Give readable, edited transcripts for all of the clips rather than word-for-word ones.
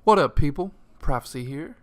What up, people? Prophecy here.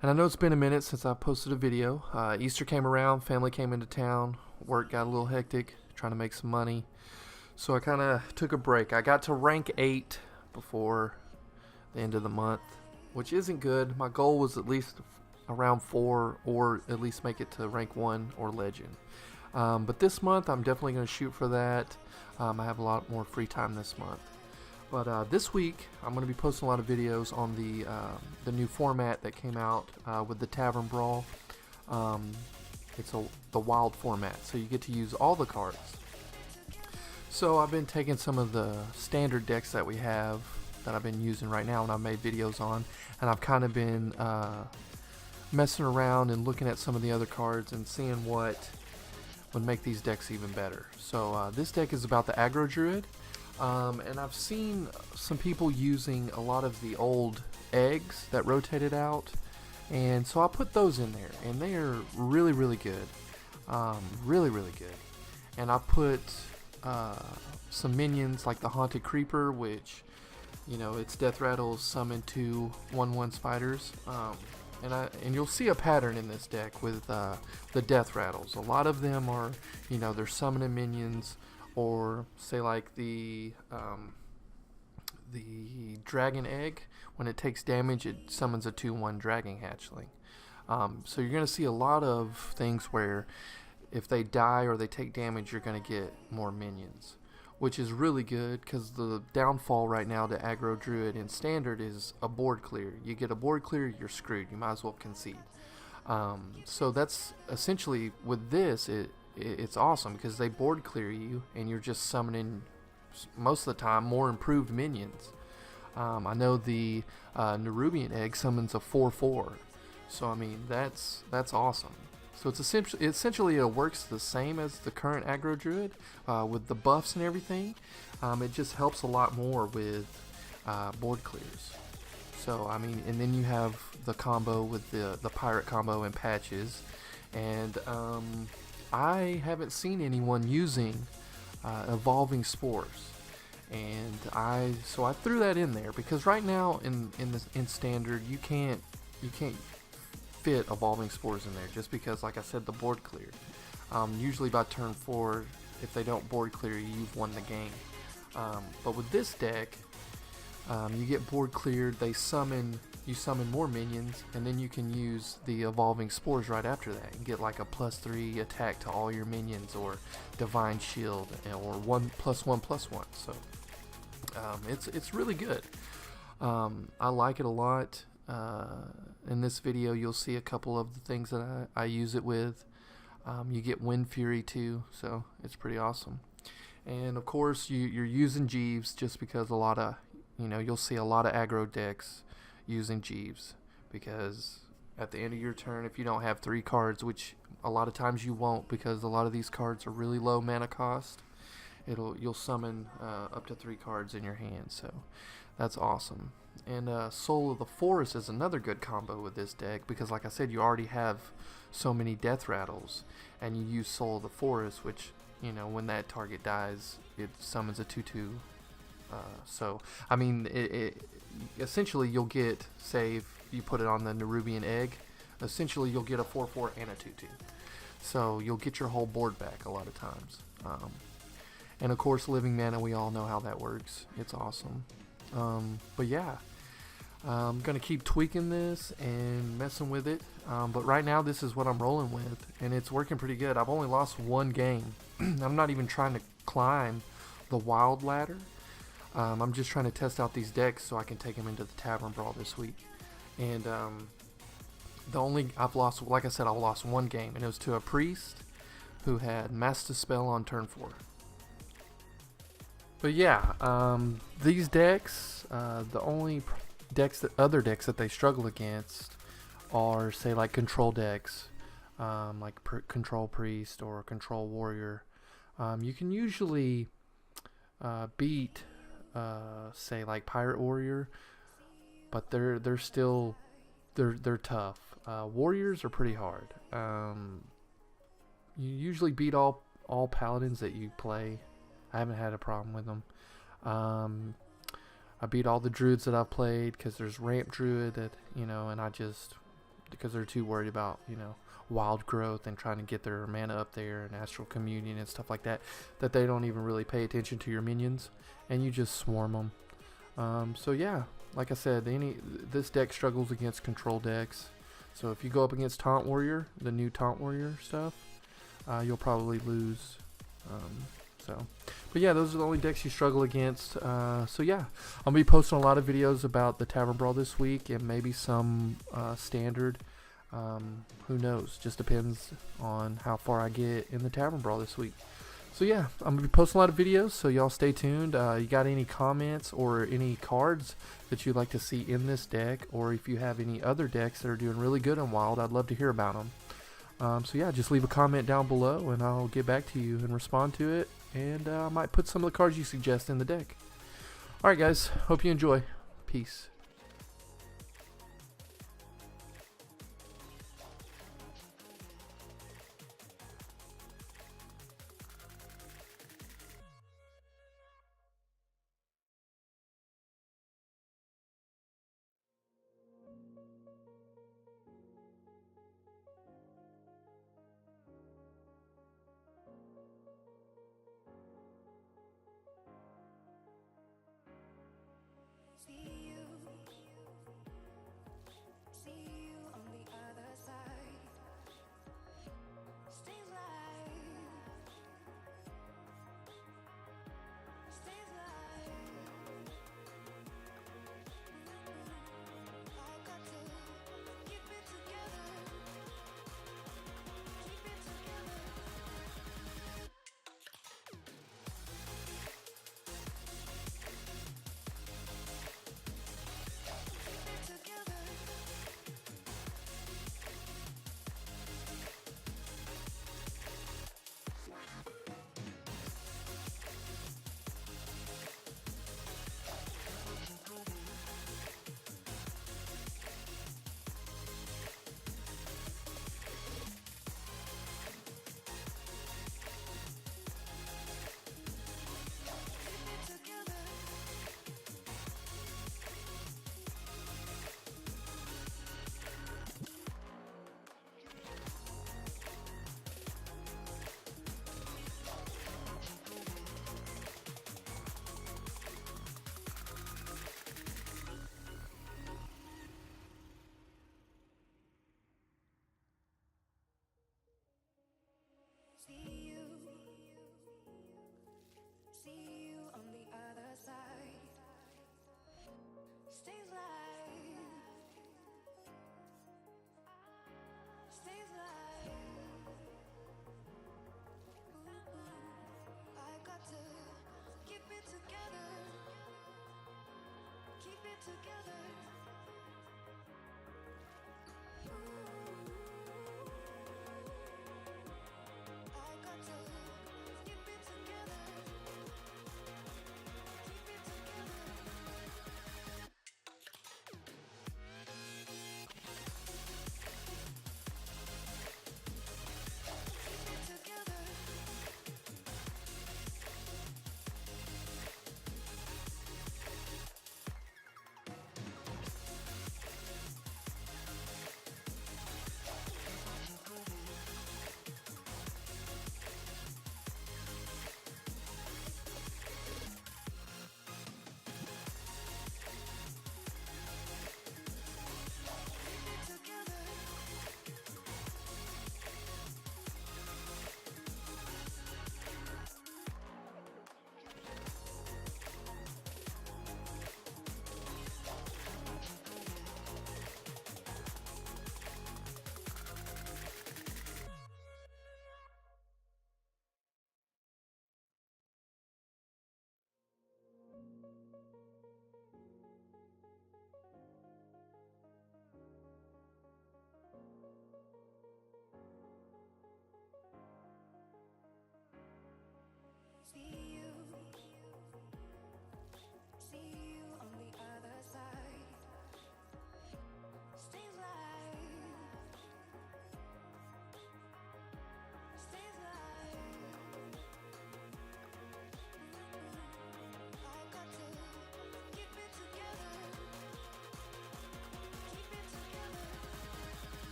And I know it's been a minute since I posted a video. Easter came around, family came into town, work got a little hectic, trying to make some money. So I kind of took a break. I got to rank 8 before the end of the month, which isn't good. My goal was at least around 4, or at least make it to rank 1 or legend. But this month I'm definitely going to shoot for that. I have a lot more free time this month. But this week I'm going to be posting a lot of videos on the new format that came out with the Tavern Brawl. It's the wild format, so you get to use all the cards. So I've been taking some of the standard decks that we have that I've been using right now and I've made videos on, and I've kind of been messing around and looking at some of the other cards and seeing what would make these decks even better. So this deck is about the Aggro Druid. And I've seen some people using a lot of the old eggs that rotated out, and so I put those in there, and they are really, really good. Really, really good. And I put some minions like the Haunted Creeper, which, you know, its death rattles summon 2 1/1 spiders. And you'll see a pattern in this deck with the death rattles. A lot of them are, you know, they're summoning minions. Or say like the dragon egg, when it takes damage it summons a 2/1 dragon hatchling. So you're going to see a lot of things where if they die or they take damage you're going to get more minions, which is really good because the downfall right now to Aggro Druid in standard is a board clear. You get a board clear, you're screwed. You might as well concede. So that's essentially, with this, it's awesome because they board clear you and you're just summoning, most of the time, more improved minions. I know the Nerubian egg summons a 4/4, so I mean that's awesome. So it's essentially it works the same as the current Aggro Druid with the buffs and everything. It just helps a lot more with board clears. So I mean, and then you have the combo with the pirate combo and patches, and I haven't seen anyone using evolving spores, and so I threw that in there because right now in standard you can't fit evolving spores in there just because, like I said, the board cleared. Usually by turn 4, if they don't board clear you, you've won the game. But with this deck, you get board cleared, you summon more minions, and then you can use the evolving spores right after that and get like a +3 attack to all your minions, or divine shield, or 1+1/+1. So it's really good. I like it a lot. In this video you'll see a couple of the things that I use it with. You get Wind Fury too, so it's pretty awesome. And of course you're using Jeeves just because a lot of, you'll see a lot of aggro decks using Jeeves, because at the end of your turn, if you don't have 3 cards, which a lot of times you won't because a lot of these cards are really low mana cost, you'll summon up to 3 cards in your hand, so that's awesome. And Soul of the Forest is another good combo with this deck because, like I said, you already have so many death rattles, and you use Soul of the Forest, which, when that target dies it summons a 2/2. So I mean, essentially you'll get, say if you put it on the Nerubian egg, essentially you'll get a 4/4 and a 2/2. So you'll get your whole board back a lot of times. And of course living mana, we all know how that works. It's awesome. But yeah, I'm gonna keep tweaking this and messing with it. But right now this is what I'm rolling with, and it's working pretty good. I've only lost 1 game. I'm not even trying to climb the wild ladder. I'm just trying to test out these decks so I can take them into the Tavern Brawl this week. And I've lost, like I said, I lost 1 game, and it was to a priest who had Master Spell on turn 4. But yeah, these decks, the only other decks that they struggle against are, say, like control decks, like Control Priest or Control Warrior. You can usually beat say like Pirate Warrior, but they're still tough. Warriors are pretty hard. You usually beat all paladins that you play. I haven't had a problem with them. I beat all the druids that I've played because there's ramp druid that, you know, and I just, because they're too worried about, you know, wild growth and trying to get their mana up there and astral communion and stuff like that, that they don't even really pay attention to your minions and you just swarm them. So yeah, like I said, this deck struggles against control decks. So if you go up against Taunt Warrior, the new Taunt Warrior stuff, you'll probably lose. But yeah, those are the only decks you struggle against. So yeah, I'll be posting a lot of videos about the Tavern Brawl this week and maybe some standard. Who knows? Just depends on how far I get in the Tavern Brawl this week. So yeah, I'm gonna be posting a lot of videos, so y'all stay tuned. You got any comments or any cards that you'd like to see in this deck, or if you have any other decks that are doing really good in Wild, I'd love to hear about them. So yeah, just leave a comment down below and I'll get back to you and respond to it, and I might put some of the cards you suggest in the deck. Alright guys, hope you enjoy. Peace.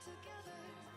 together.